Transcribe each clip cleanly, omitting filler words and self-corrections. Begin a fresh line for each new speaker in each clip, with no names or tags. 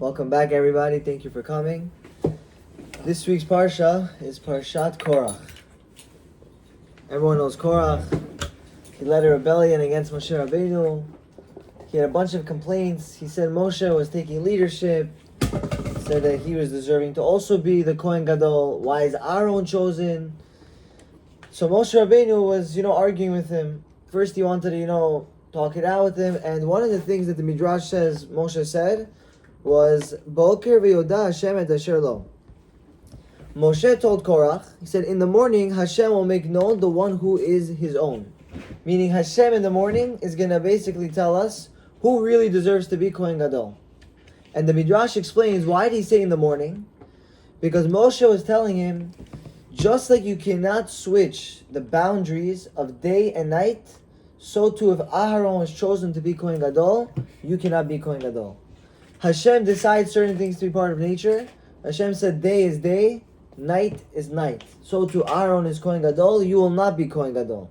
Welcome back, everybody. Thank you for coming. This week's Parsha is Parashat Korach. Everyone knows Korach. He led a rebellion against Moshe Rabbeinu. He had a bunch of complaints. He said Moshe was taking leadership. Said that he was deserving to also be the Kohen Gadol. Why is Aaron chosen? So Moshe Rabbeinu was, arguing with him. First he wanted to, talk it out with him. And one of the things that the Midrash says Moshe said was, Boker v'yoda Hashem et asher lo. Moshe told Korach, he said, in the morning Hashem will make known the one who is his own. Meaning Hashem in the morning is going to basically tell us who really deserves to be Kohen Gadol. And the Midrash explains, why did he say in the morning? Because Moshe was telling him, just like you cannot switch the boundaries of day and night, so too if Aharon was chosen to be Kohen Gadol, you cannot be Kohen Gadol. Hashem decides certain things to be part of nature. Hashem said day is day, night is night. So too Aharon is Kohen Gadol, you will not be Kohen Gadol.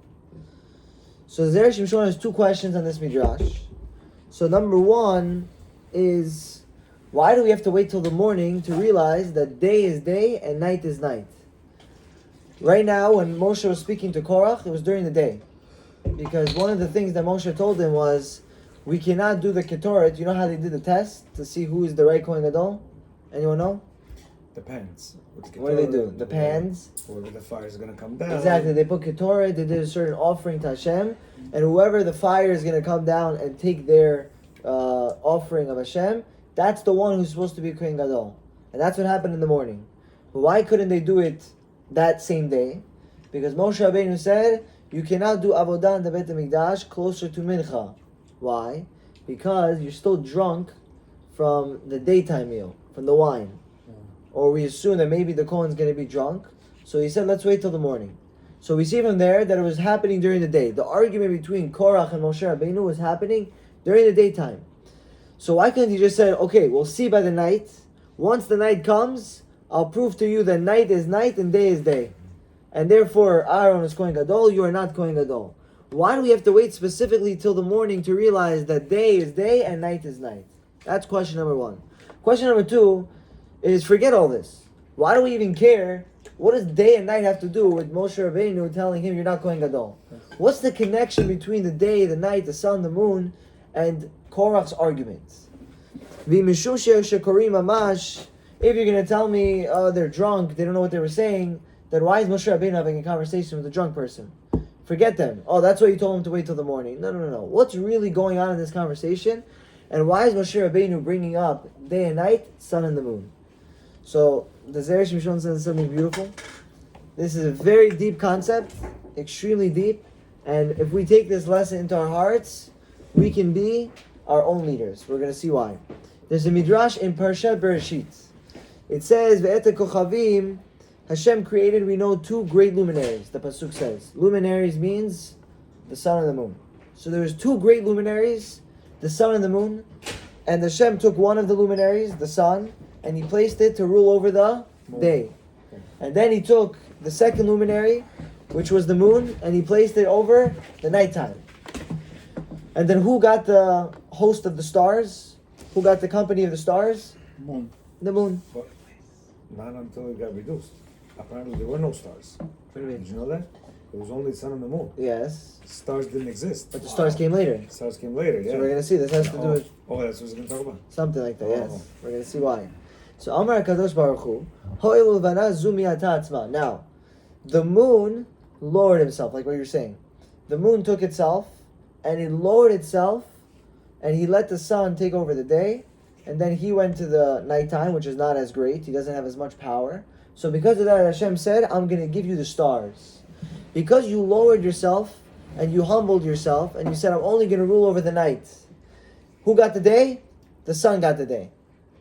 So Zera Shimshon has two questions on this Midrash. So number one is, why do we have to wait till the morning to realize that day is day and night is night? Right now, when Moshe was speaking to Korach, it was during the day. Because one of the things that Moshe told him was, we cannot do the Ketoret. You know how they did the test to see who is the right Kohen Gadol? Anyone know?
Depends.
What do they do? The pans?
Wherever the fire is going to come down.
Exactly. They put Ketoret, they did a certain offering to Hashem, and whoever the fire is going to come down and take their offering of Hashem, that's the one who's supposed to be Kohen Gadol. And that's what happened in the morning. But why couldn't they do it that same day? Because Moshe Rabbeinu said, you cannot do Avodah in the Beit HaMikdash closer to Mincha. Why? Because you're still drunk from the daytime meal, from the wine. Or we assume that maybe the Kohen's going to be drunk. So he said, let's wait till the morning. So we see from there that it was happening during the day. The argument between Korach and Moshe Rabbeinu was happening during the daytime. So why couldn't he just say, okay, we'll see by the night. Once the night comes, I'll prove to you that night is night and day is day. And therefore, Aaron is Kohen Gadol, you are not Kohen Gadol. Why do we have to wait specifically till the morning to realize that day is day and night is night? That's question number one. Question number two is, forget all this. Why do we even care? What does day and night have to do with Moshe Rabbeinu telling him you're not Kohen Gadol? What's the connection between the day, the night, the sun, the moon, and Korach's arguments? If you're going to tell me they're drunk, they don't know what they were saying, then why is Moshe Rabbeinu having a conversation with a drunk person? Forget them. Oh, that's why you told him to wait till the morning. No. What's really going on in this conversation? And why is Moshe Rabbeinu bringing up day and night, sun and the moon? So, the Zera Shimshon says something beautiful. This is a very deep concept, extremely deep. And if we take this lesson into our hearts, we can be our own leaders. We're going to see why. There's a Midrash in Parashat Bereshit. It says, Ve'et kochavim, Hashem created, we know, two great luminaries, the Pasuk says. Luminaries means the sun and the moon. So there's two great luminaries, the sun and the moon. And Hashem took one of the luminaries, the sun, and he placed it to rule over the day. And then he took the second luminary, which was the moon, and he placed it over the nighttime. And then who got the host of the stars? Who got the company of the stars?
Moon.
The moon.
But not until it got reduced. Apparently there were no stars.
What do you mean?
Did you know that? There was only the sun and the moon.
Yes.
Stars didn't exist.
But the stars came later.
Stars came later, yeah.
So we're going to see. This has to do with
that's what we're going to talk about.
something like that, yes. We're going to see why. So, Amar HaKadosh Baruch Hu, Ho'il Levana Zu Mi'ata Atzma. Now, the moon lowered himself, like what you're saying. The moon took itself, and it lowered itself, and he let the sun take over the day, and then he went to the nighttime, which is not as great. He doesn't have as much power. So because of that, Hashem said, I'm going to give you the stars. Because you lowered yourself, and you humbled yourself, and you said, I'm only going to rule over the night. Who got the day? The sun got the day.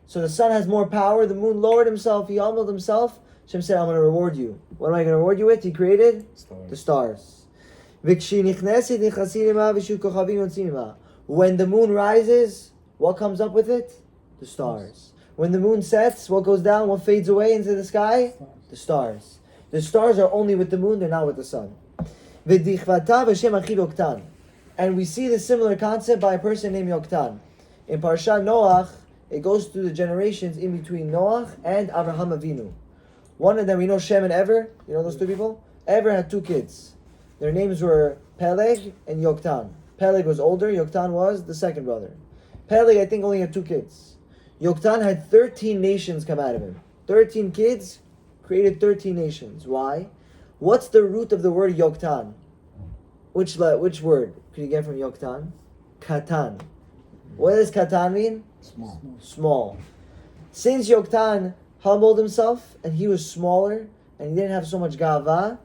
So the sun has more power. The moon lowered himself. He humbled himself. Hashem said, I'm going to reward you. What am I going to reward you with? He created the stars. When the moon rises, what comes up with it? The stars. When the moon sets, what goes down? What fades away into the sky? The stars. The stars are only with the moon. They're not with the sun. And we see the similar concept by a person named Yoktan. In Parashat Noach, it goes through the generations in between Noach and Avraham Avinu. One of them, we know Shem and Ever. You know those two people? Ever had 2 kids. Their names were Peleg and Yoktan. Peleg was older, Yoktan was the second brother. Peleg, I think, only had 2 kids. Yoktan had 13 nations come out of him. 13 kids created 13 nations. Why? What's the root of the word Yoktan? Which word could you get from Yoktan? Katan. What does Katan mean? Small. Since Yoktan humbled himself and he was smaller and he didn't have so much gava,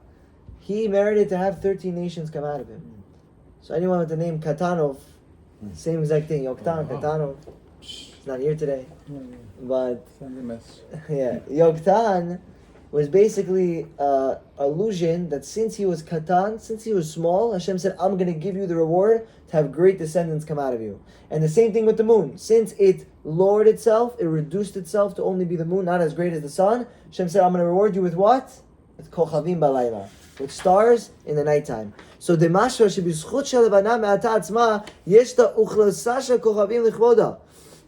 he merited to have 13 nations come out of him. So anyone with the name Katanov, same exact thing. Yoktan, Katanov. He's not here today. But yeah, Yoktan was basically allusion that since he was Katan, since he was small, Hashem said, I'm going to give you the reward to have great descendants come out of you. And the same thing with the moon. Since it lowered itself, it reduced itself to only be the moon, not as great as the sun, Hashem said, I'm going to reward you with what? With kochavim balayla, with stars in the nighttime. So the mashra shebizchut shelevana me'ata atzma yeshta uchlasasha kochavim lichvoda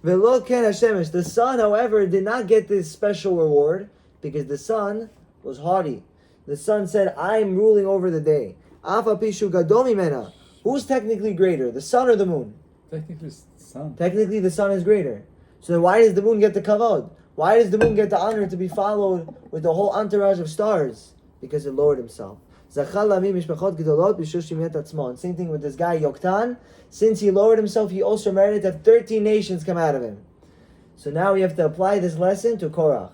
velo ken hashemesh. The sun, however, did not get this special reward because the sun was haughty. The sun said, I'm ruling over the day. Afa pishu gadol mimena. Who's technically greater, the sun or the moon?
Technically, the sun.
Technically, the sun is greater. So then why does the moon get the kavod? Why does the moon get the honor to be followed with the whole entourage of stars? Because it lowered himself. And same thing with this guy Yoktan. Since he lowered himself, he also merited to have 13 nations come out of him. So now we have to apply this lesson to Korach.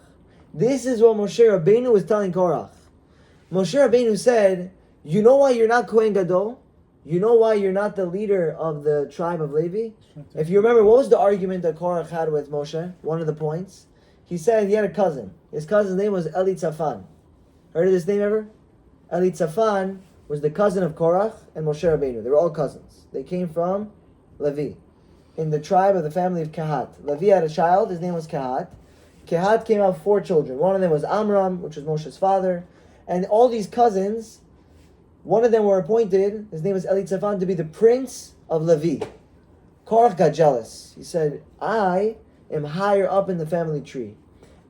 This is what Moshe Rabbeinu was telling Korach. Moshe Rabbeinu said, you know why you're not Kohen Gadol? You know why you're not the leader of the tribe of Levi? If you remember, what was the argument that Korach had with Moshe? One of the points. He said he had a cousin. His cousin's name was Eli Tzafan. Heard of this name ever? Eli Tzafan was the cousin of Korach and Moshe Rabbeinu. They were all cousins. They came from Levi, in the tribe of the family of Kehat. Levi had a child. His name was Kehat. Kehat came out 4 children. One of them was Amram, which was Moshe's father. And all these cousins, one of them were appointed, his name was Eli Tzafan, to be the prince of Levi. Korach got jealous. He said, I am higher up in the family tree.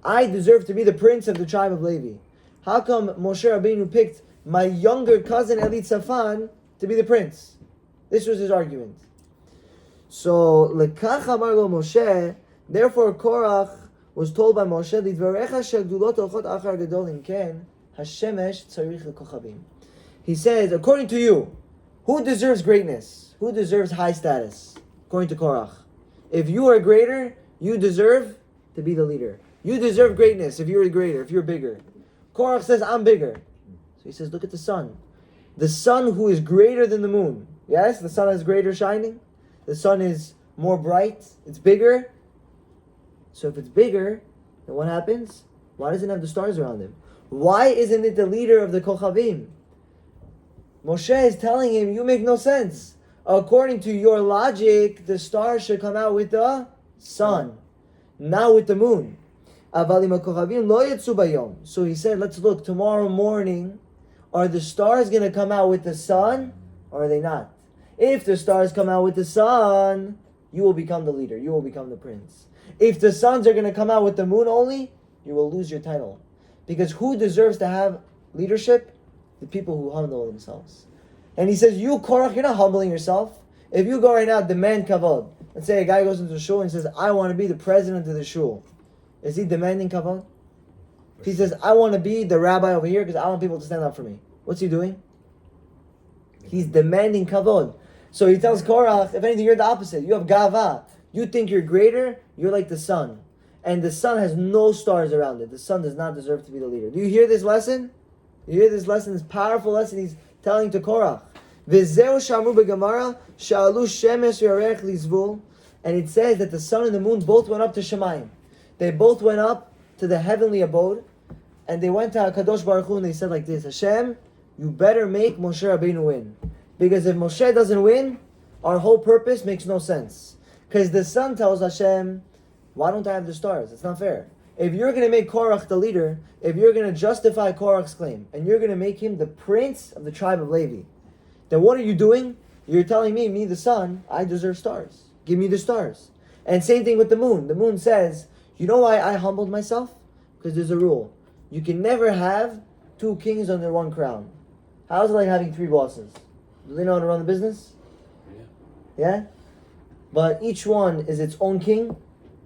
I deserve to be the prince of the tribe of Levi. How come Moshe Rabbeinu picked my younger cousin Eli Tzafan to be the prince? This was his argument. So, Lekach amar lo Moshe, therefore Korach was told by Moshe, Lidvarecha shegdulot olchot achar gedolim ken, hashemesh tzarich lekochavim. He says, according to you, who deserves greatness? Who deserves high status? According to Korach. If you are greater, you deserve to be the leader. You deserve greatness if you're greater, if you're bigger. Korach says, I'm bigger. So he says, look at the sun. The sun who is greater than the moon. Yes, the sun has greater shining. The sun is more bright. It's bigger. So if it's bigger, then what happens? Why doesn't it have the stars around him? Why isn't it the leader of the Kochavim? Moshe is telling him, you make no sense. According to your logic, the stars should come out with the sun, not with the moon. So he said, let's look, tomorrow morning, are the stars going to come out with the sun, or are they not? If the stars come out with the sun, you will become the leader, you will become the prince. If the suns are going to come out with the moon only, you will lose your title. Because who deserves to have leadership? The people who humble themselves. And he says, you, Korach, you're not humbling yourself. If you go right now, demand kavod. Let's say a guy goes into the shul and says, I want to be the president of the shul. Is he demanding kavod? If he says, I want to be the rabbi over here because I want people to stand up for me. What's he doing? He's demanding kavod. So he tells Korach, if anything, you're the opposite. You have gava. You think you're greater, you're like the sun. And the sun has no stars around it. The sun does not deserve to be the leader. Do you hear this lesson? You hear this lesson, this powerful lesson he's telling to Korach. V'zeu shamru begamara sha'alu shemesh v'yarech lizvul. And it says that the sun and the moon both went up to Shemayim. They both went up to the heavenly abode. And they went to HaKadosh Baruch Hu and they said like this, Hashem, you better make Moshe Rabbeinu win. Because if Moshe doesn't win, our whole purpose makes no sense. Because the sun tells Hashem, why don't I have the stars? It's not fair. If you're going to make Korach the leader, if you're going to justify Korach's claim, and you're going to make him the prince of the tribe of Levi, then what are you doing? You're telling me the sun, I deserve stars. Give me the stars. And same thing with the moon. The moon says, you know why I humbled myself? Because there's a rule. You can never have two kings under one crown. How's it like having three bosses? Do they know how to run the business? Yeah? But each one is its own king.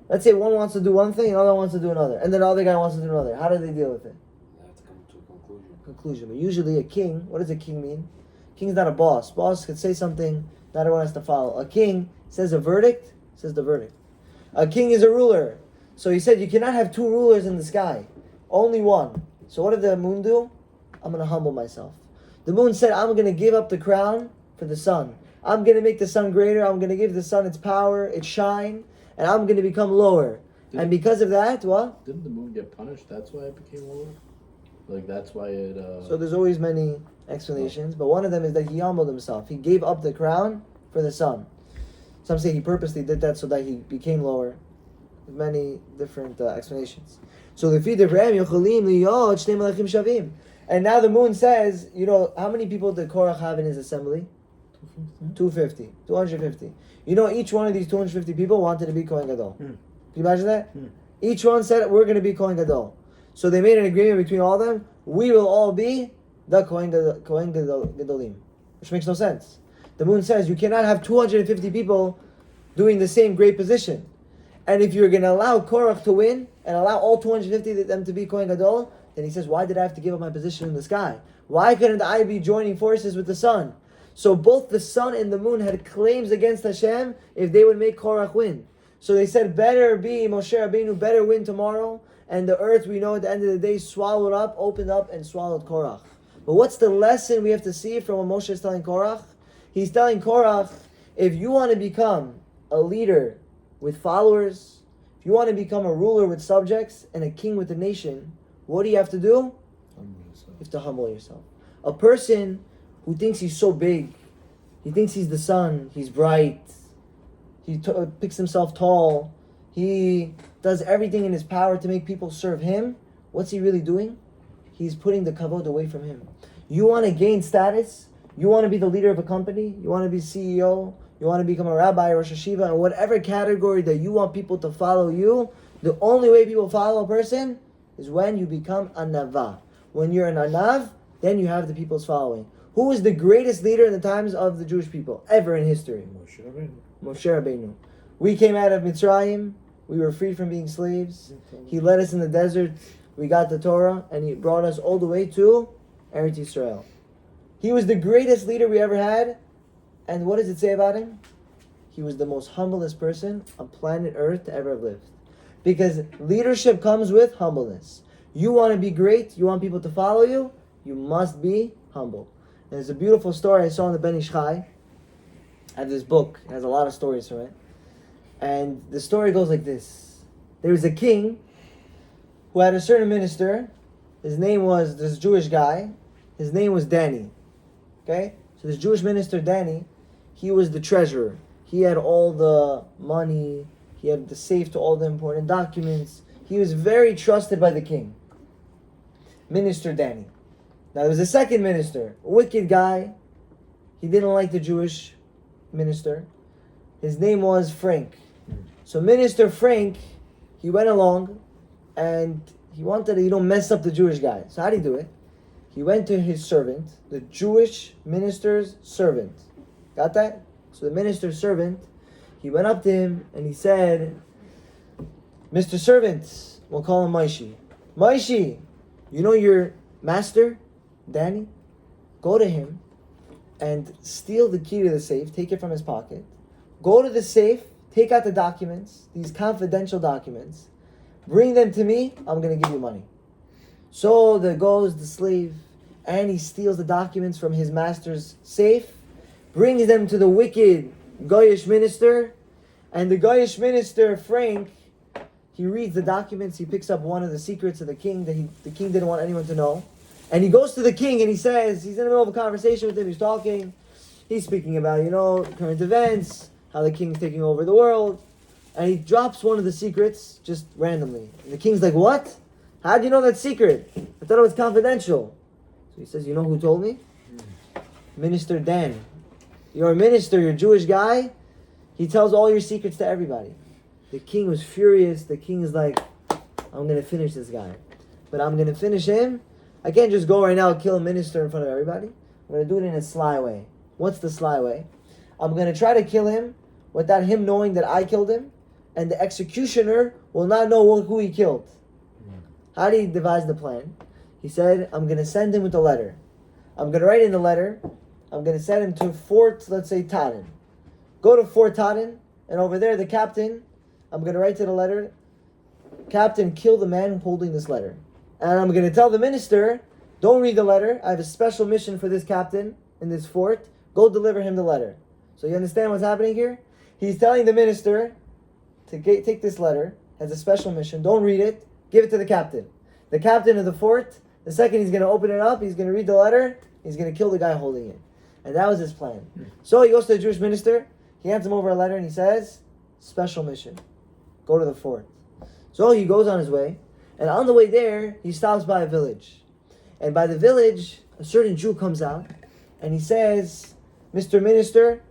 Let's say one wants to do one thing, another wants to do another, and then the other guy wants to do another. How do they deal with it?
They have to come to a
Conclusion. But usually a king, what does a king mean? King's not a boss. Boss could say something, not everyone has to follow. A king says a verdict, says the verdict. A king is a ruler. So he said you cannot have two rulers in the sky. Only one. So what did the moon do? I'm going to humble myself. The moon said, I'm going to give up the crown for the sun. I'm going to make the sun greater. I'm going to give the sun its power, its shine, and I'm going to become lower. And because of that, what?
Didn't the moon get punished? That's why it became lower? Like, that's why it...
So there's always many explanations, but one of them is that he humbled himself. He gave up the crown for the sun. Some say he purposely did that so that he became lower. Many different explanations. So the feed of Ram Yochalim Liyot Shnei Malachim Shavim. And now the moon says, you know, how many people did Korach have in his assembly? 250. You know, each one of these 250 people wanted to be Kohen Gadol. Can you imagine that? Each one said, we're going to be Kohen Gadol. So they made an agreement between all of them. We will all be the Kohen Gadolim. Which makes no sense. The moon says, you cannot have 250 people doing the same great position. And if you're going to allow Korach to win, and allow all 250 of them to be Kohen Gadol, then he says, why did I have to give up my position in the sky? Why couldn't I be joining forces with the sun? So both the sun and the moon had claims against Hashem if they would make Korach win. So they said, better be Moshe Rabbeinu, better win tomorrow. And the earth, we know at the end of the day, swallowed up, opened up, and swallowed Korach. But what's the lesson we have to see from what Moshe is telling Korach? He's telling Korach, if you want to become a leader with followers, if you want to become a ruler with subjects and a king with a nation, what do you have to do? You have to humble yourself. A person who thinks he's so big, he thinks he's the sun, he's bright, he picks himself tall, he does everything in his power to make people serve him, what's he really doing? He's putting the kavod away from him. You want to gain status, you want to be the leader of a company, you want to be CEO, you want to become a rabbi, Rosh Hashiva, and whatever category that you want people to follow you, the only way people follow a person is when you become a nava. When you're an anav, then you have the people's following. Who was the greatest leader in the times of the Jewish people ever in history? Moshe Rabbeinu. We came out of Mitzrayim. We were freed from being slaves. He led us in the desert. We got the Torah, and he brought us all the way to Eretz Yisrael. He was the greatest leader we ever had. And what does it say about him? He was the most humblest person on planet Earth to ever have lived. Because leadership comes with humbleness. You want to be great, you want people to follow you, you must be humble. And there's a beautiful story I saw in the Ben Ish Chai. I have this book, it has a lot of stories from it. And the story goes like this. There was a king who had a certain minister. His name was, this Jewish guy, his name was Danny. Okay? So this Jewish minister, Danny, he was the treasurer. He had all the money. He had the safe to all the important documents. He was very trusted by the king. Minister Danny. Now there was a second minister, a wicked guy. He didn't like the Jewish minister. His name was Frank. So Minister Frank, he went along and he wanted to, mess up the Jewish guy. So how did he do it? He went to his servant, the Jewish minister's servant. Got that? So the minister's servant, he went up to him and he said, Mr. Servant, we'll call him Maishi. Maishi, you know your master, Danny? Go to him and steal the key to the safe, take it from his pocket. Go to the safe, take out the documents, these confidential documents. Bring them to me, I'm going to give you money. So there goes the slave, and he steals the documents from his master's safe, brings them to the wicked Goyish minister, and the Goyish minister, Frank, he reads the documents, he picks up one of the secrets of the king that the king didn't want anyone to know, and he goes to the king and he says, he's in the middle of a conversation with him, he's talking, he's speaking about, current events, how the king's taking over the world, and he drops one of the secrets just randomly. And the king's like, what? How do you know that secret? I thought it was confidential. So he says, you know who told me? Minister Dan. You're a minister, you're a Jewish guy. He tells all your secrets to everybody. The king was furious. The king is like, I'm going to finish this guy. But I'm going to finish him. I can't just go right now and kill a minister in front of everybody. I'm going to do it in a sly way. What's the sly way? I'm going to try to kill him without him knowing that I killed him. And the executioner will not know who he killed. How did he devise the plan? He said, I'm going to send him with a letter. I'm going to write in the letter. I'm going to send him to Fort, let's say, Taden. Go to Fort Taden. And over there, the captain, I'm going to write to the letter, Captain, kill the man holding this letter. And I'm going to tell the minister, don't read the letter. I have a special mission for this captain in this fort. Go deliver him the letter. So you understand what's happening here? He's telling the minister to take this letter, has a special mission. Don't read it. Give it to the captain. The captain of the fort, the second he's going to open it up, he's going to read the letter, he's going to kill the guy holding it. And that was his plan. So he goes to the Jewish minister, he hands him over a letter and he says, special mission. Go to the fort. So he goes on his way, and on the way there, he stops by a village. And by the village, a certain Jew comes out, and he says, Mr. Minister,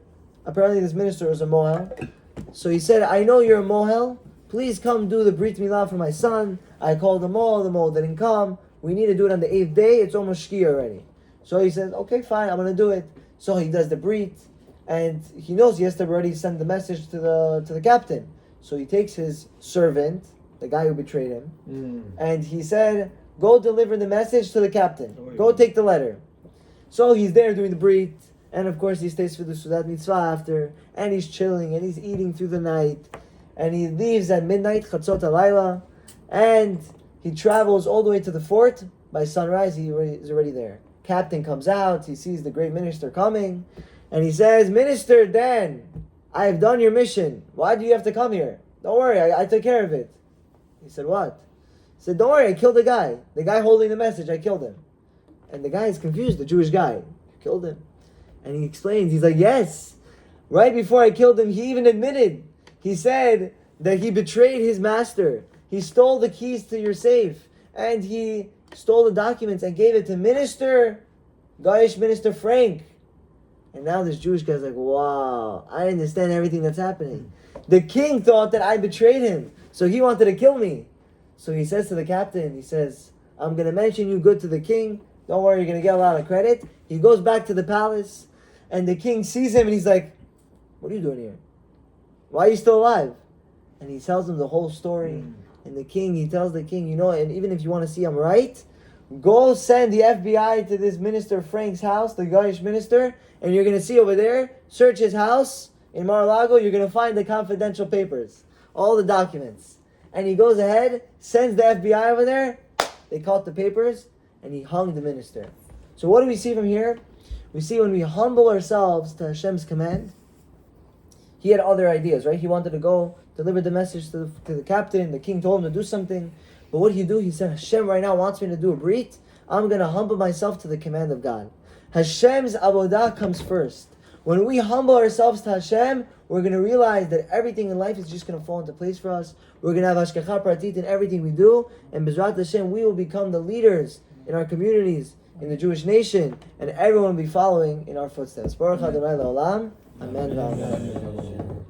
apparently this minister was a Mohel. So he said, I know you're a Mohel. Please come do the Brit Milah for my son. I called the Mohel didn't come. We need to do it on the 8th day. It's almost Shkia already. So he says, okay, fine, I'm going to do it. So he does the Brit, and he knows he has to already send the message to the captain. So he takes his servant, the guy who betrayed him, and he said, go deliver the message to the captain. Go take the letter. So he's there doing the Brit, and of course he stays for the Sudat Mitzvah after, and he's chilling, and he's eating through the night, and he leaves at midnight, Chatzot HaLayla, and he travels all the way to the fort. By sunrise, he's already there. Captain comes out, he sees the great minister coming, and he says, Minister Dan, I have done your mission. Why do you have to come here? Don't worry, I took care of it. He said, what? He said, don't worry, I killed the guy. The guy holding the message, I killed him. And the guy is confused, the Jewish guy. You killed him. And he explains, he's like, yes. Right before I killed him, he even admitted. He said that he betrayed his master. He stole the keys to your safe. And he stole the documents and gave it to Goyish Minister Frank. And now this Jewish guy's like, wow, I understand everything that's happening. The king thought that I betrayed him. So he wanted to kill me. So he says to the captain, he says, I'm going to mention you good to the king. Don't worry, you're going to get a lot of credit. He goes back to the palace, and the king sees him, and he's like, what are you doing here? Why are you still alive? And he tells him the whole story. And he tells the king, and even if you want to see I'm right, go send the FBI to this minister Frank's house, the Goyish minister, and you're going to see over there, search his house in Mar-a-Lago, you're going to find the confidential papers, all the documents. And he goes ahead, sends the FBI over there, they caught the papers, and he hung the minister. So what do we see from here? We see when we humble ourselves to Hashem's command, he had other ideas, right? He wanted to go deliver the message to the captain. The king told him to do something. But what did he do? He said, Hashem right now wants me to do a brit. I'm going to humble myself to the command of God. Hashem's avodah comes first. When we humble ourselves to Hashem, we're going to realize that everything in life is just going to fall into place for us. We're going to have hashgacha pratit in everything we do. And B'ezrat Hashem, we will become the leaders in our communities, in the Jewish nation, and everyone will be following in our footsteps. Baruch Adonai Le'olam. Amen.